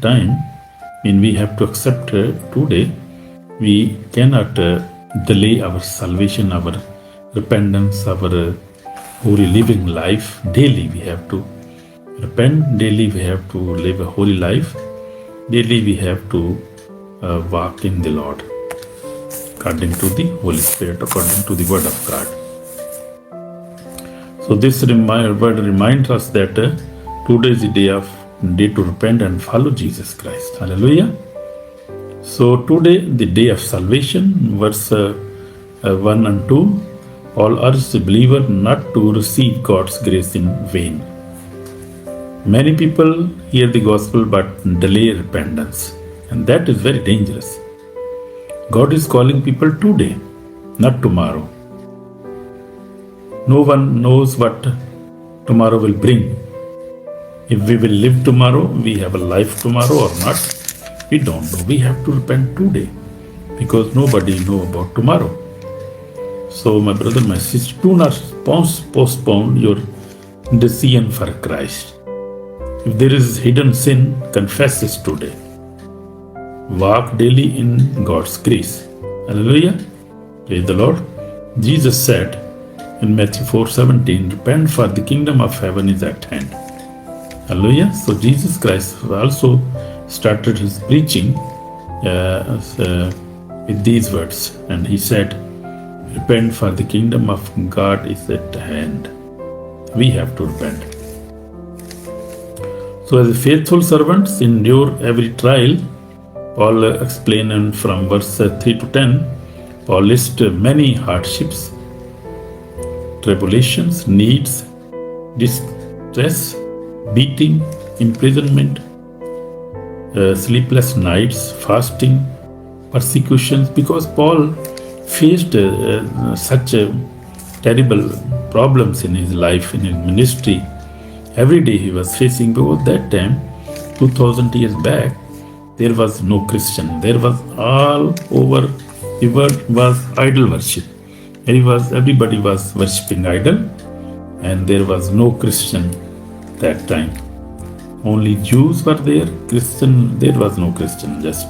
time when we have to accept today, we cannot delay our salvation, our repentance, our holy living life. Daily we have to repent, daily we have to live a holy life, daily we have to walk in the Lord according to the Holy Spirit, according to the Word of God. So this word reminds us that today is the day to repent and follow Jesus Christ. Hallelujah. So today, the day of salvation, verse 1 and 2, Paul urges the believer not to receive God's grace in vain. Many people hear the gospel but delay repentance, and that is very dangerous. God is calling people today, not tomorrow. No one knows what tomorrow will bring. If we will live tomorrow, we have a life tomorrow or not, we don't know. We have to repent today because nobody knows about tomorrow. So my brother, my sister, do not postpone your decision for Christ. If there is hidden sin, confess it today. Walk daily in God's grace. Hallelujah. Praise the Lord. Jesus said in Matthew 4:17, repent, for the kingdom of heaven is at hand. Hallelujah. So Jesus Christ also started his preaching with these words, and he said, repent, for the kingdom of God is at hand. We have to repent. So as a faithful servants, endure every trial. Paul explained from verse 3 to 10, Paul lists many hardships, tribulations, needs, distress, beating, imprisonment, sleepless nights, fasting, persecutions, because Paul faced such terrible problems in his life, in his ministry. Every day he was facing, because that time, 2000 years back, there was no Christian. There was all over the world was idol worship. Everybody was worshipping idol, and there was no Christian that time. Only Jews were there. There was no Christian. This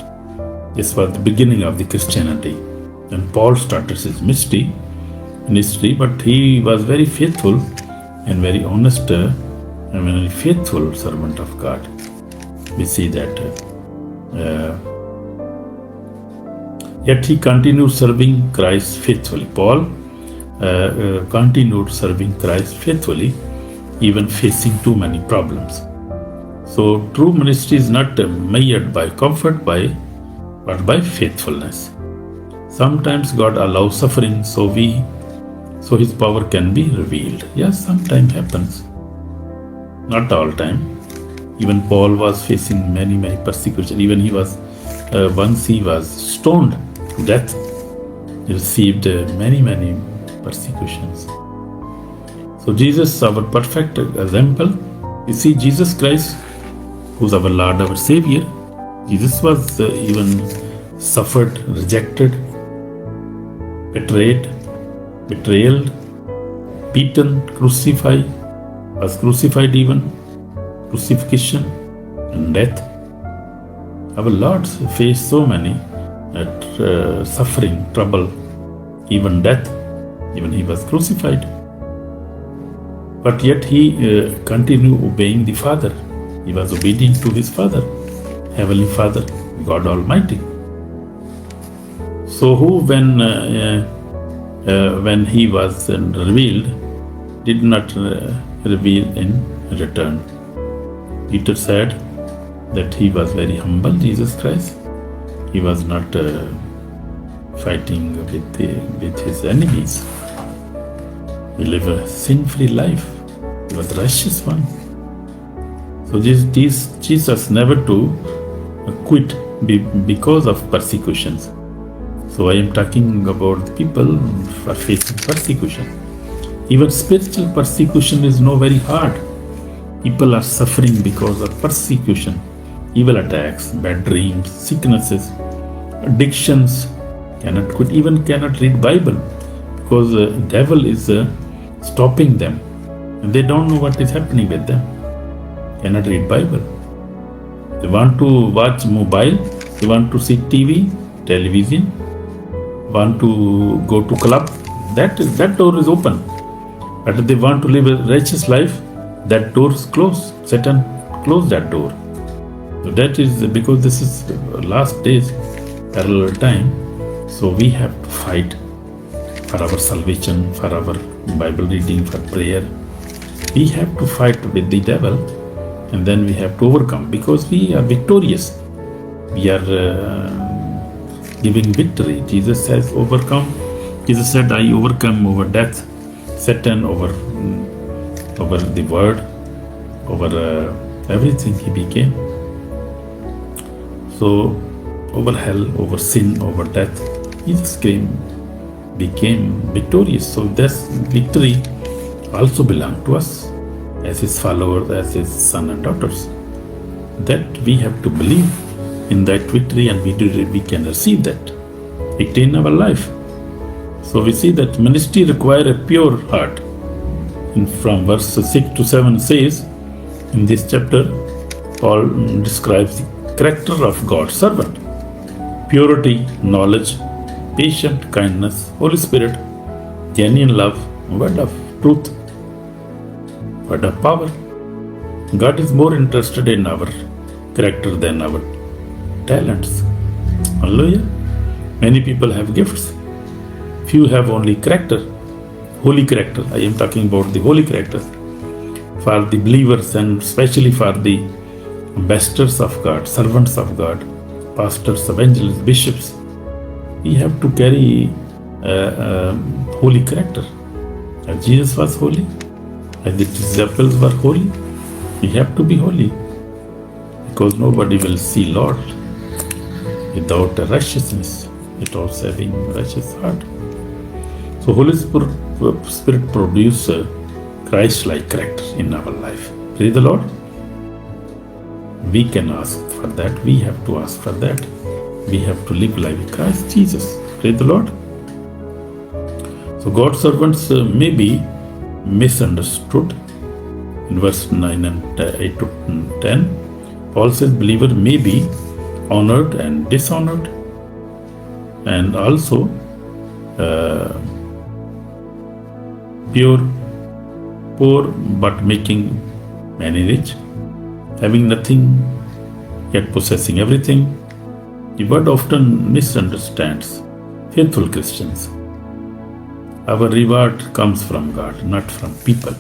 was the beginning of the Christianity. And Paul started his ministry, but he was very faithful and very honest and very faithful servant of God. We see that. Yet he continued serving Christ faithfully. Paul continued serving Christ faithfully, even facing too many problems. So true ministry is not measured by comfort, but by faithfulness. Sometimes God allows suffering so his power can be revealed. Yes, sometimes happens. Not all time. Even Paul was facing many persecutions. Even once he was stoned to death. He received many persecutions. So Jesus, our perfect example. You see, Jesus Christ, who's our Lord, our Savior, Jesus was even suffered, rejected, betrayed, beaten, was crucified even, crucifixion and death. Our Lord faced so many suffering, trouble, even death. Even he was crucified. But yet he continued obeying the Father. He was obedient to his Father, Heavenly Father, God Almighty. So who, when he was revealed, did not reveal in return? Peter said that he was very humble, Jesus Christ. He was not fighting with his enemies. He lived a sin-free life. He was the righteous one. So Jesus never to quit because of persecutions. So I am talking about the people who are facing persecution. Even spiritual persecution is not very hard. People are suffering because of persecution, evil attacks, bad dreams, sicknesses, addictions, cannot quit, even cannot read Bible because the devil is stopping them. And they don't know what is happening with them. Cannot read Bible. They want to watch mobile, they want to see TV, television, want to go to club. That door is open. But if they want to live a righteous life, that door is closed. Satan closed that door. So that is because this is last days, parallel time. So we have to fight for our salvation, for our Bible reading, for prayer. We have to fight with the devil, and then we have to overcome, because we are victorious. We are giving victory. Jesus has overcome. Jesus said, I overcome over death, Satan, over the word, over everything he became. So over hell, over sin, over death, Jesus became victorious. So this victory also belongs to us as his followers, as his sons and daughters. That we have to believe in that victory, and we can receive that victory in our life. So we see that ministry requires a pure heart. From verse 6 to 7 says, in this chapter, Paul describes the character of God's servant: purity, knowledge, patience, kindness, Holy Spirit, genuine love, word of truth, word of power. God is more interested in our character than our talents. Hallelujah. Many people have gifts. Few have only character, holy character. I am talking about the holy character. For the believers, and especially for the ambassadors of God, servants of God, pastors, evangelists, bishops, we have to carry holy character. As Jesus was holy, as the disciples were holy, we have to be holy, because nobody will see Lord without a righteousness, without having a righteous heart. So Holy Spirit produces a Christ-like character in our life. Praise the Lord. We can ask for that. We have to ask for that. We have to live like Christ Jesus. Praise the Lord. So God's servants may be misunderstood. In verse 9 and 8 to 10, Paul says believer may be honored and dishonored, and also poor but making many rich, having nothing yet possessing everything. The word often misunderstands faithful Christians. Our reward comes from God, not from people.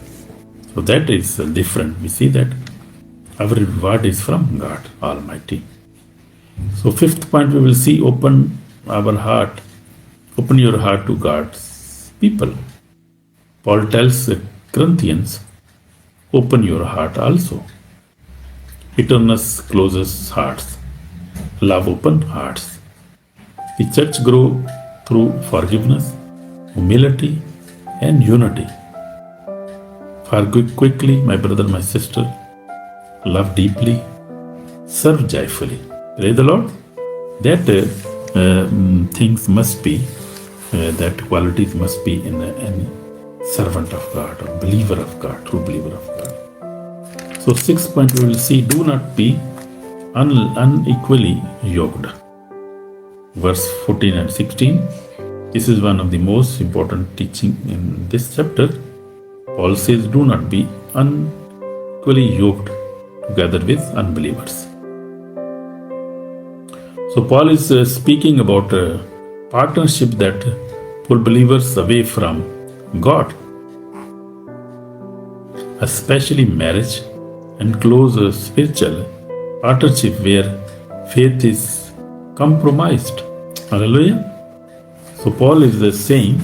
So that is different. We see that our reward is from God Almighty. So fifth point, we will see open your heart to God's people. Paul tells the Corinthians, open your heart also. Bitterness closes hearts. Love open hearts. The church grows through forgiveness, humility, and unity. Forgive quickly, my brother, my sister. Love deeply. Serve joyfully. Praise the Lord. That things must be, that qualities must be in any servant of God or believer of God, true believer of God. So sixth point, we will see, do not be unequally yoked. Verse 14 and 16. This is one of the most important teaching in this chapter. Paul says, do not be unequally yoked together with unbelievers. So Paul is speaking about a partnership that pull believers away from God, especially marriage and close spiritual partnership where faith is compromised. Hallelujah. So Paul is saying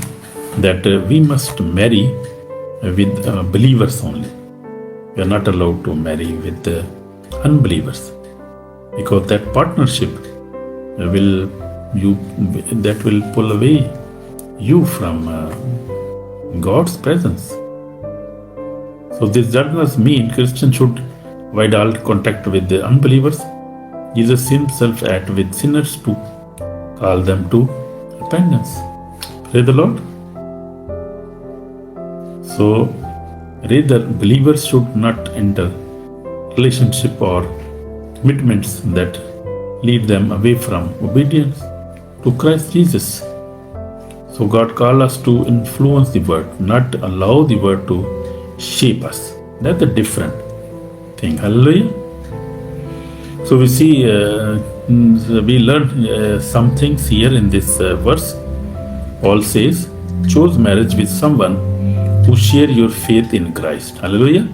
that we must marry with believers only. We are not allowed to marry with unbelievers, because that partnership will pull away you from God's presence. So this does not mean Christians should avoid all contact with the unbelievers. Jesus himself acted with sinners to call them to repentance. Praise the Lord. So rather, believers should not enter relationship or commitments that lead them away from obedience to Christ Jesus. So God calls us to influence the word, not allow the word to shape us. That's a different thing. Hallelujah. So we see, we learn some things here in this verse. Paul says, choose marriage with someone who share your faith in Christ. Hallelujah.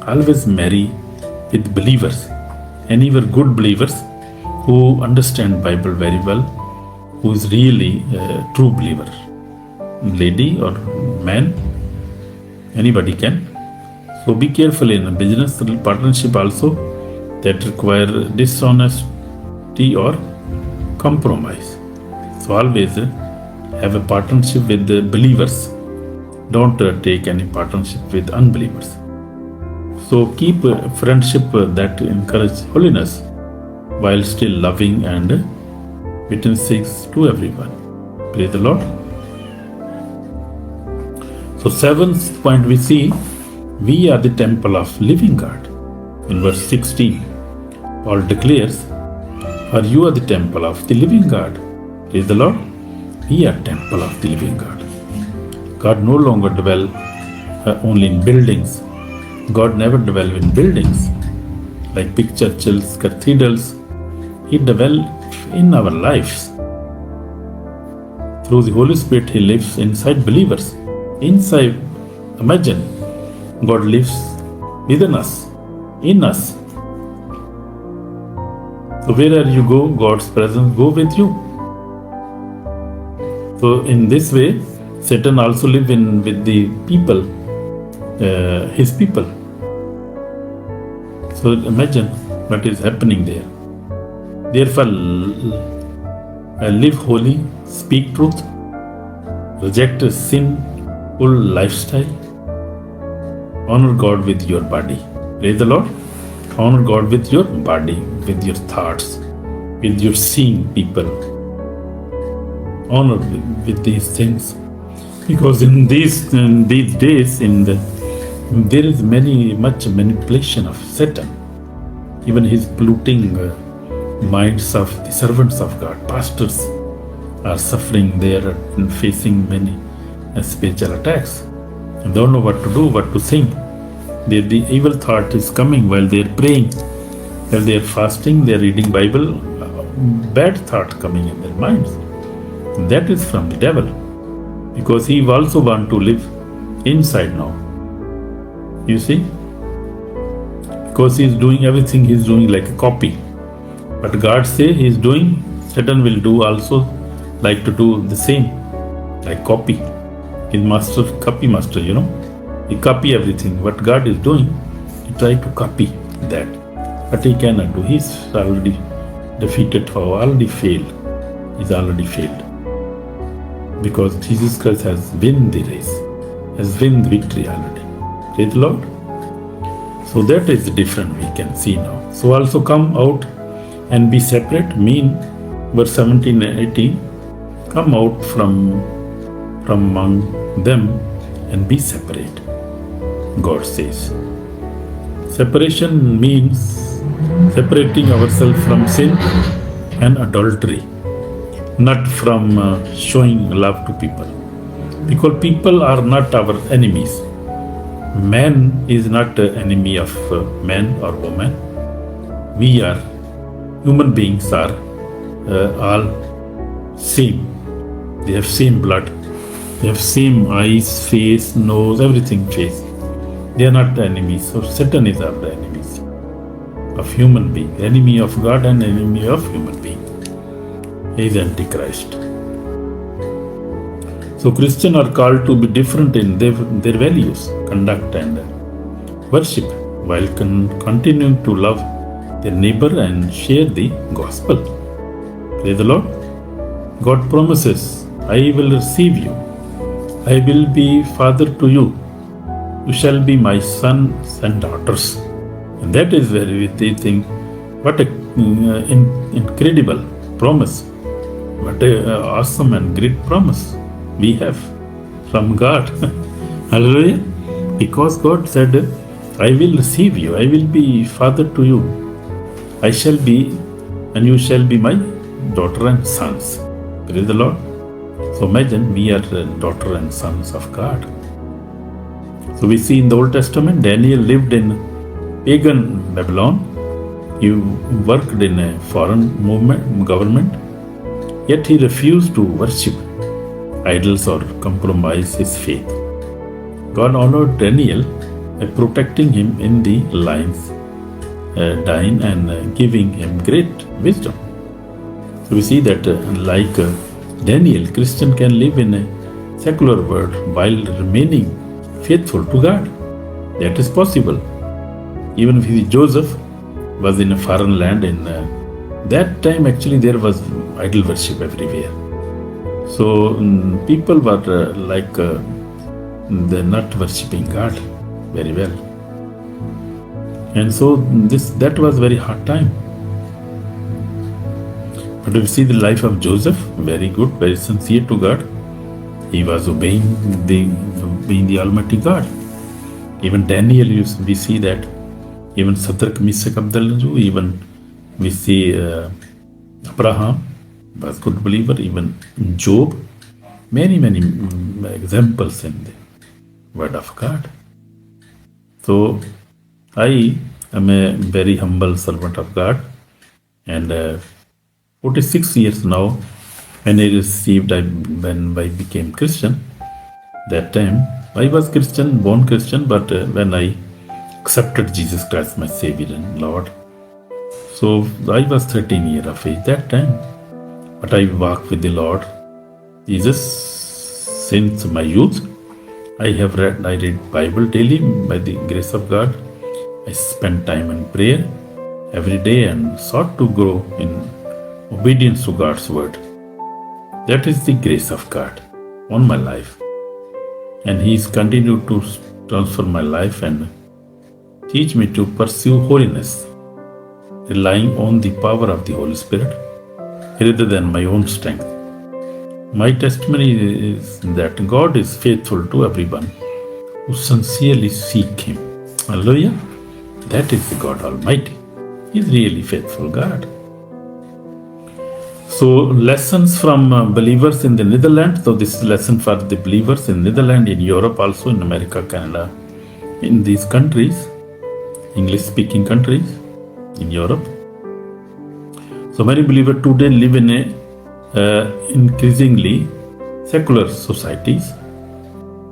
Always marry with believers, and even good believers who understand Bible very well, who is really a true believer. Lady or man, anybody can. So be careful in a business partnership also that require dishonesty or compromise. So always have a partnership with the believers. Don't take any partnership with unbelievers. So keep a friendship that encourages holiness while still loving and witnessing to everyone. Praise the Lord. So 7th point we see, we are the temple of living God. In verse 16, Paul declares, for you are the temple of the living God. Praise the Lord. We are temple of the living God. God no longer dwells only in buildings. God never dwells in buildings like big churches, cathedrals. He dwells in our lives. Through the Holy Spirit, He lives inside believers. Inside, imagine, God lives within us, in us. So wherever you go, God's presence go with you. So in this way, Satan also lives with the people, his people. So imagine what is happening there. Therefore, live holy, speak truth, reject a sinful lifestyle, honor God with your body. Praise the Lord. Honor God with your body, with your thoughts, with your seeing people. Honor with these things. Because in these days, there is much manipulation of Satan. Even he's polluting minds of the servants of God. Pastors are suffering. They are facing many spiritual attacks. They don't know what to do, what to think. The evil thought is coming while they are praying, while they are fasting, they are reading Bible. Bad thought coming in their minds. That is from the devil. Because he also wants to live inside now. You see? Because he is doing everything, he is doing like a copy. But God says he is doing, Satan will do also like to do the same, like copy. His master, copy master, He copy everything. What God is doing, he try to copy that. But he cannot do. He's already defeated, already failed. He's already failed. Because Jesus Christ has won the race, has won the victory already. Praise the Lord. So that is different we can see now. So also come out and be separate, mean verse 17 and 18, come out from among them and be separate, God says. Separation means separating ourselves from sin and adultery, not from showing love to people. Because people are not our enemies. Man is not an enemy of man or woman. We are, human beings are all same. They have same blood. They have same eyes, face, nose, everything face. They are not the enemies. So Satan is our enemies of human being. Enemy of God and enemy of human being. He is Antichrist. So Christians are called to be different in their values, conduct and worship, while continuing to love their neighbor and share the gospel. Praise the Lord. God promises, I will receive you. I will be father to you. You shall be my sons and daughters. And that is where they think, what an incredible promise. What an awesome and great promise we have from God. Hallelujah. Because God said, I will receive you. I will be father to you. I shall be, and you shall be my daughter and sons. Praise the Lord. So imagine we are the daughter and sons of God. So we see in the Old Testament, Daniel lived in pagan Babylon. He worked in a foreign government, yet he refused to worship idols or compromise his faith. God honored Daniel by protecting him in the lion's den and giving him great wisdom. So we see that like Daniel, Christian can live in a secular world while remaining faithful to God. That is possible. Even if Joseph was in a foreign land, in that time actually there was idol worship everywhere. So people were they're not worshipping God very well. And so that was very hard time. But we see the life of Joseph, very good, very sincere to God. He was obeying the Almighty God. Even Daniel, we see that. Even Shadrach, Meshach, Abednego, even we see Abraham was good believer, even Job. Many examples in the Word of God. So I am a very humble servant of God, and 46 years now, when I became Christian, that time I was Christian, born Christian, but when I accepted Jesus Christ, my Savior and Lord, so I was 13 years of age that time, but I walked with the Lord Jesus since my youth. I read Bible daily by the grace of God. I spent time in prayer every day and sought to grow in obedience to God's word. That is the grace of God on my life. And He is continued to transform my life and teach me to pursue holiness, relying on the power of the Holy Spirit rather than my own strength. My testimony is that God is faithful to everyone who sincerely seek Him. Hallelujah. That is the God Almighty. He is really faithful God. So lessons from believers in the Netherlands. So this is a lesson for the believers in Netherlands, in Europe, also in America, Canada, in these countries, English-speaking countries in Europe. So many believers today live in a increasingly secular societies.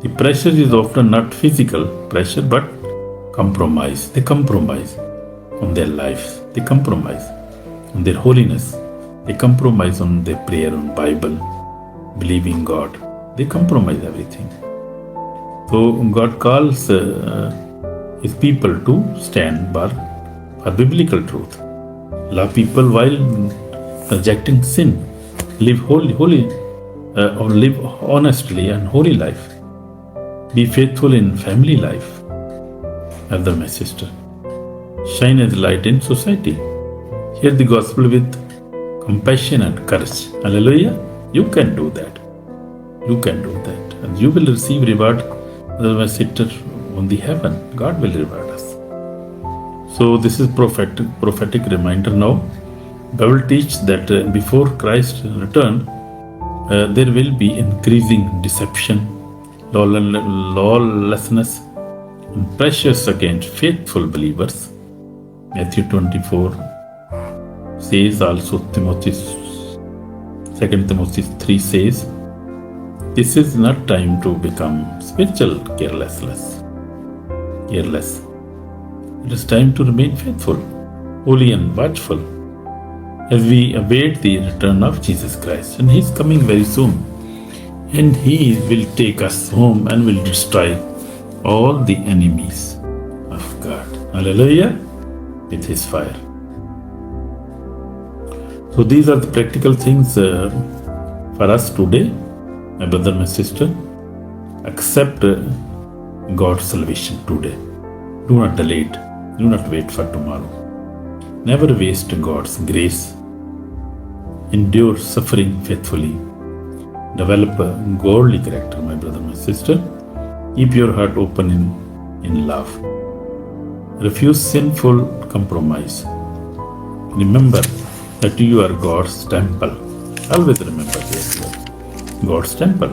The pressure is often not physical pressure, but compromise. They compromise on their lives. They compromise on their holiness. They compromise on their prayer, on Bible, believing God. They compromise everything. So God calls His people to stand for biblical truth. Love people while rejecting sin. Live holy, or live honestly and holy life. Be faithful in family life. Brother, my sister, shine as light in society. Hear the gospel with compassion and courage. Hallelujah. You can do that. You can do that. And you will receive reward, brother, my sister, on the heaven. God will reward us. So this is prophetic reminder now. Bible teach that before Christ return, there will be increasing deception, lawlessness, and pressures against faithful believers. Matthew 24 says, also 2 Timothy 3 says, this is not time to become spiritual careless. It is time to remain faithful, holy and watchful as we await the return of Jesus Christ. And He is coming very soon. And He will take us home and will destroy all the enemies of God. Hallelujah. With His fire. So these are the practical things for us today. My brother, my sister, accept God's salvation today. Do not delay it. Do not wait for tomorrow. Never waste God's grace. Endure suffering faithfully. Develop a godly character, my brother, my sister. Keep your heart open in love. Refuse sinful compromise. Remember that you are God's temple. Always remember this. God's temple.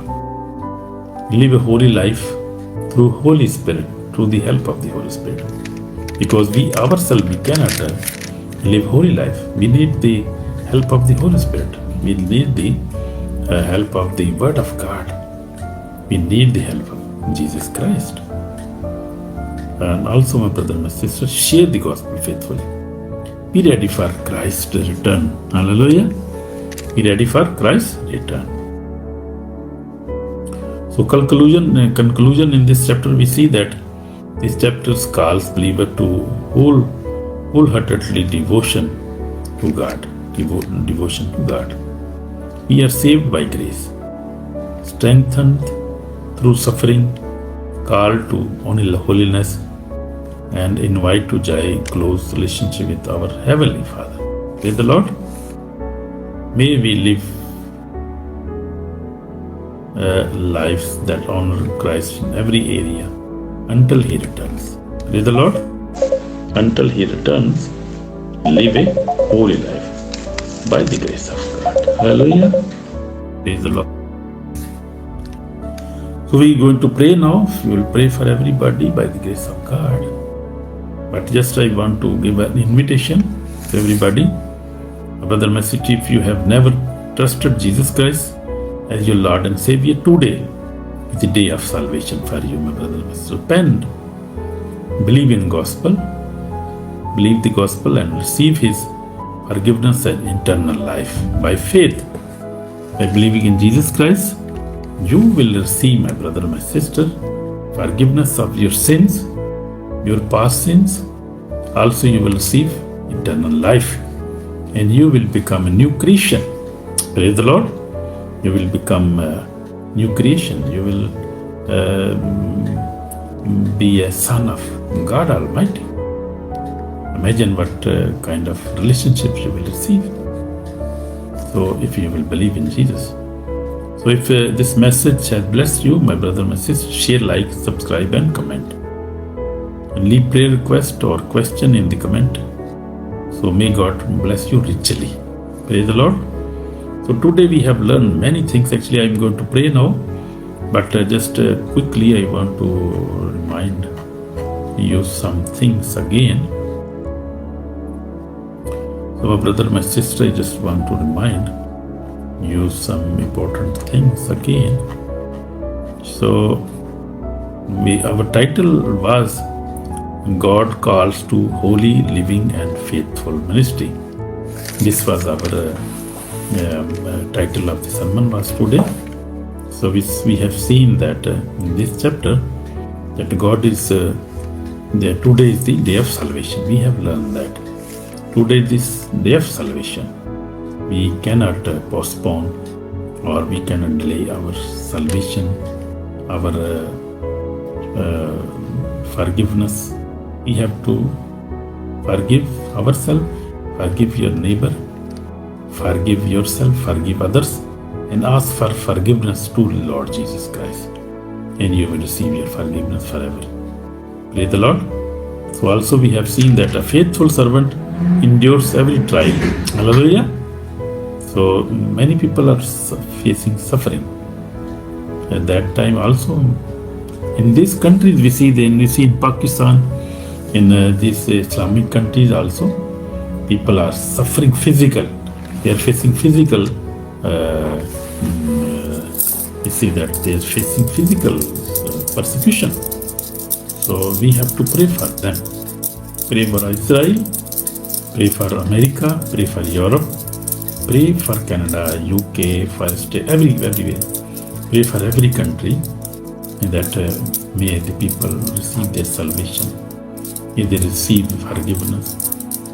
Live a holy life through Holy Spirit, through the help of the Holy Spirit. Because we ourselves, we cannot live holy life. We need the help of the Holy Spirit. We need the help of the Word of God. We need the help of Jesus Christ. And also, my brother, my sister, share the gospel faithfully. Be ready for Christ's return. Hallelujah. Be ready for Christ's return. So conclusion in this chapter, we see that this chapter calls believer to wholeheartedly devotion to God. Devotion to God. We are saved by grace, strengthened through suffering, called to holiness, and invite to joy, close relationship with our Heavenly Father. Praise the Lord. May we live lives that honor Christ in every area until He returns. Praise the Lord. Until He returns, live a holy life by the grace of God. Hallelujah. Praise the Lord. So we are going to pray now. We will pray for everybody by the grace of God. But just I want to give an invitation to everybody. Brother, my sister, if you have never trusted Jesus Christ as your Lord and Savior, today is the day of salvation for you, my brother, my sister. Repent, believe in gospel, believe the gospel and receive His forgiveness and eternal life. By faith, by believing in Jesus Christ, you will receive, my brother, my sister, forgiveness of your sins, your past sins. Also you will receive eternal life and you will become a new creation. Praise the Lord. You will become a new creation. You will be a son of God Almighty. Imagine what kind of relationship you will receive. So if you will believe in Jesus. So if this message has blessed you, my brother, my sister, share, like, subscribe and comment. And leave prayer request or question in the comment. So may God bless you richly. Praise the Lord. So today we have learned many things. Actually, I am going to pray now. But just quickly I want to remind you some things again. So my brother, my sister, I just want to remind you some important things again. So our title was God Calls to Holy Living and Faithful Ministry. This was our title of the sermon was today. So we have seen that in this chapter that God is today is the day of salvation. We have learned that today is this day of salvation. We cannot postpone or we cannot delay our salvation, our forgiveness. We have to forgive ourselves, forgive your neighbor, forgive yourself, forgive others, and ask for forgiveness to Lord Jesus Christ. And you will receive your forgiveness forever. Praise the Lord. So also we have seen that a faithful servant endures every trial. Hallelujah. So many people are facing suffering. At that time also, in these countries we see in Pakistan, in these Islamic countries also, people are suffering physical. They are facing physical. We see that they are facing physical persecution. So we have to pray for them. Pray for Israel. Pray for America. Pray for Europe. Pray for Canada, UK, everywhere. Pray for every country that may the people receive their salvation. May they receive forgiveness.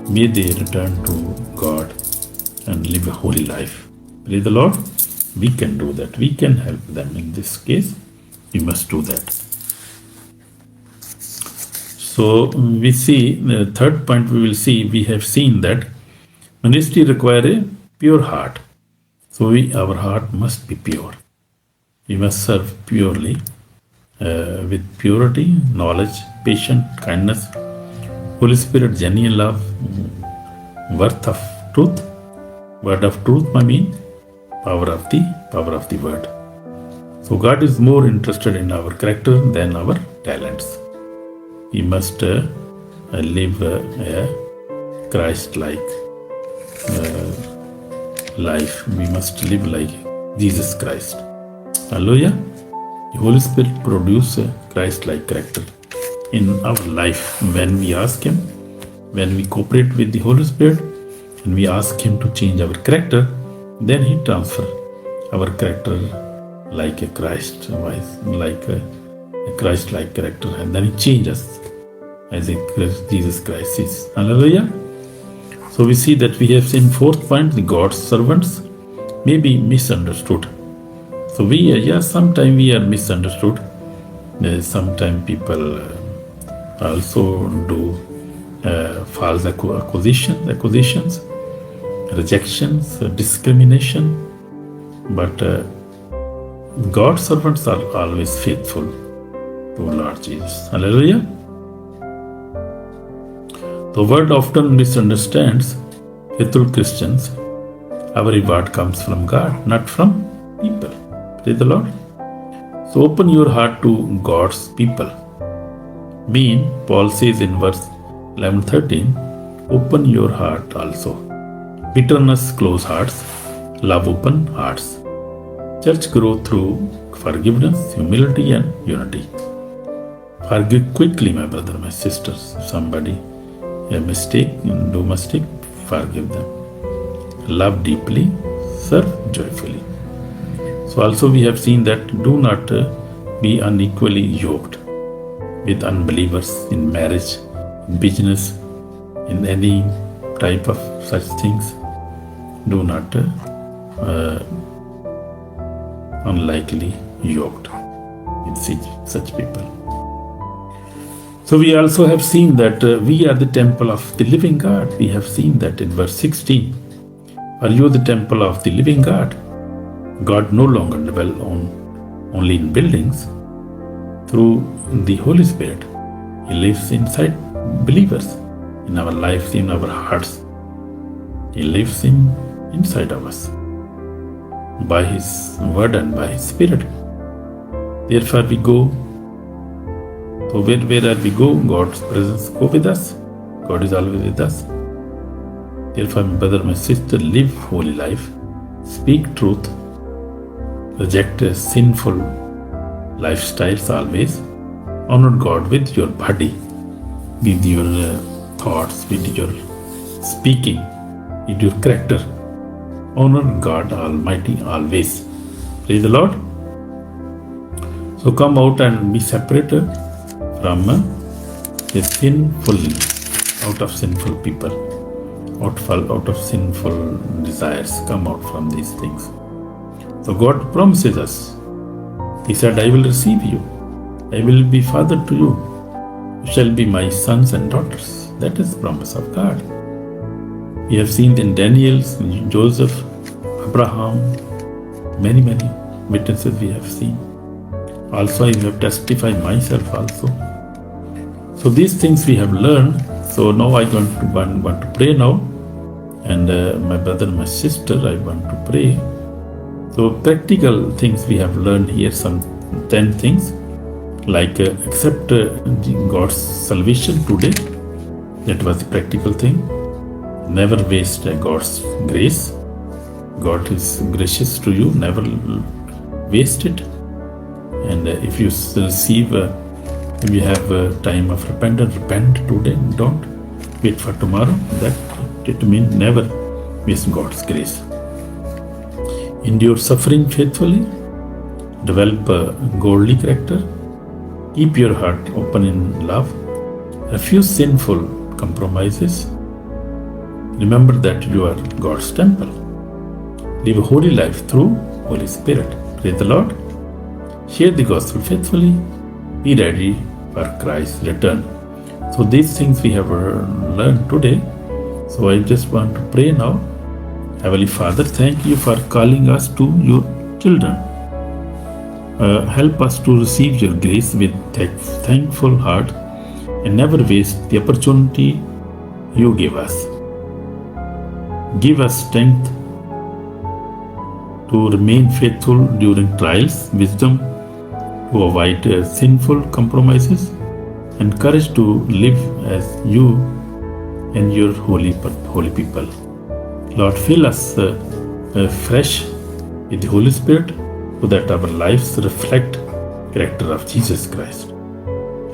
May they return to God and live a holy life. Praise the Lord. We can do that. We can help them in this case. We must do that. So we see, the third point we will see, we have seen that ministry requires a pure heart. So our heart must be pure. We must serve purely, with purity, knowledge, patience, kindness, Holy Spirit, genuine love, worth of truth. Word of truth, I mean power of the word. So God is more interested in our character than our talents. We must live a Christ-like life. We must live like Jesus Christ. Hallelujah. The Holy Spirit produces a Christ-like character in our life when we ask Him, when we cooperate with the Holy Spirit, and we ask Him to change our character, then He transfers our character like a Christ, like a Christ-like character, and then He changes us as Jesus Christ is. Hallelujah. So we see that we have seen fourth point, the God's servants may be misunderstood. So sometimes we are misunderstood. Sometimes people also do false accusations, rejections, discrimination. But God's servants are always faithful to Lord Jesus. Hallelujah. The word often misunderstands faithful Christians. Our reward comes from God, not from people. Praise the Lord. So open your heart to God's people. Paul says in verse 11-13, open your heart also. Bitterness, close hearts. Love, open hearts. Church grow through forgiveness, humility, and unity. Forgive quickly, my brother, my sisters. If somebody a mistake, forgive them. Love deeply, serve joyfully. So also we have seen that do not be unequally yoked with unbelievers in marriage, in business, in any type of such things. Do not unlikely yoked with such people. So we also have seen that we are the temple of the living God. We have seen that in verse 16. Are you the temple of the living God? God no longer dwells only in buildings. Through the Holy Spirit, He lives inside believers, in our lives, in our hearts. He lives inside of us by His word and by His Spirit. Therefore we go. So wherever we go, God's presence go with us. God is always with us. Therefore, my brother, my sister, live holy life, speak truth, reject sinful lifestyles always. Honor God with your body, with your thoughts, with your speaking, with your character. Honor God Almighty always. Praise the Lord. So come out and be separated from out of sinful people, out of sinful desires. Come out from these things. So God promises us. He said, I will receive you. I will be father to you. You shall be my sons and daughters. That is the promise of God. We have seen in Daniel, Joseph, Abraham, many witnesses we have seen. Also, I have testified myself also. So these things we have learned. So now I want to pray now. And my brother, my sister, I want to pray. So practical things we have learned here, some 10 things. Like accept God's salvation today. That was the practical thing. Never waste God's grace. God is gracious to you. Never waste it. And if you receive, if you have a time of repentance, repent today. Don't wait for tomorrow. That it means never waste God's grace. Endure suffering faithfully. Develop a godly character. Keep your heart open in love. Refuse sinful compromises. Remember that you are God's temple. Live a holy life through Holy Spirit. Praise the Lord. Share the gospel faithfully. Be ready for Christ's return. So these things we have learned today. So I just want to pray now. Heavenly Father, thank you for calling us to your children. Help us to receive your grace with thankful heart and never waste the opportunity you give us. Give us strength to remain faithful during trials, wisdom to avoid sinful compromises, and courage to live as you and your holy people. Lord, fill us fresh with the Holy Spirit so that our lives reflect the character of Jesus Christ.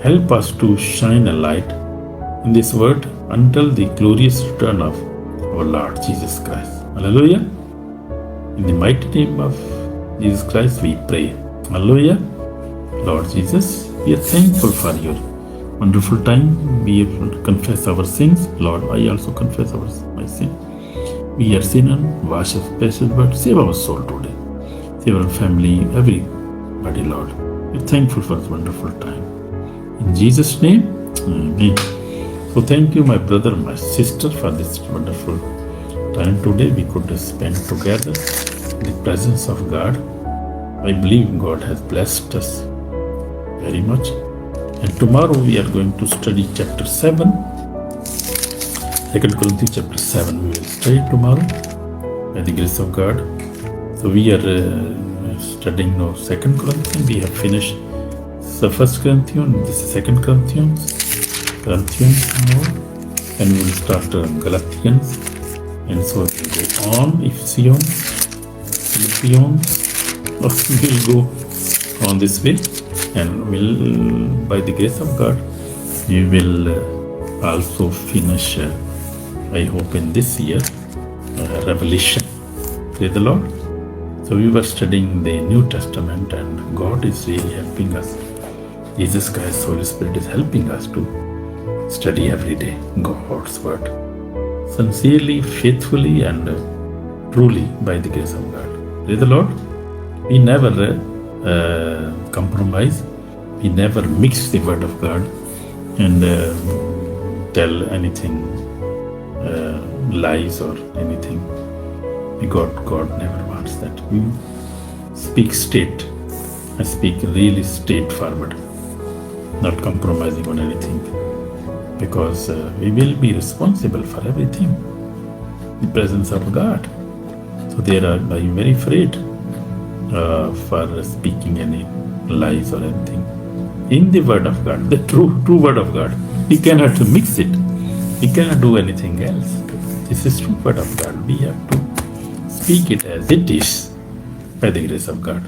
Help us to shine a light in this world until the glorious return of our Lord Jesus Christ. Hallelujah. In the mighty name of Jesus Christ we pray. Hallelujah. Lord Jesus, we are thankful for your wonderful time. We have confess our sins. Lord, I also confess my sin. We are sinner. Wash us precious blood. Save our soul today. Save our family, everybody, Lord. We are thankful for this wonderful time. In Jesus' name, amen. So thank you, my brother, my sister, for this wonderful time today. We could spend together in the presence of God. I believe God has blessed us very much. And tomorrow we are going to study chapter 7. 2 Corinthians chapter 7 we will study tomorrow by the grace of God. So we are studying now 2 Corinthians. We have finished the 1 Corinthians. This is 2 Corinthians now. And we will start Galatians. And so we will go on Ephesians, Philippians. We will go on this way. And will, by the grace of God, we will also finish, I hope in this year, Revelation. Praise the Lord. So we were studying the New Testament and God is really helping us. Jesus Christ, Holy Spirit is helping us to study every day God's Word. Sincerely, faithfully and truly by the grace of God. Praise the Lord. We never compromise. We never mix the Word of God and tell anything, lies or anything. God never wants that. We speak straight. I speak really straightforward, not compromising on anything, because we will be responsible for everything in the presence of God. So I'm very afraid for speaking any lies or anything. In the Word of God, the true Word of God, we cannot mix it. We cannot do anything else. This is true Word of God. We have to speak it as it is by the grace of God.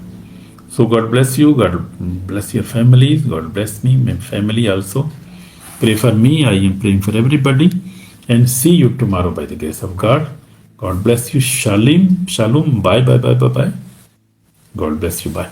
So God bless you. God bless your families. God bless me, my family also. Pray for me. I am praying for everybody. And see you tomorrow by the grace of God. God bless you. Shalom. Shalom. Bye. God bless you. Bye.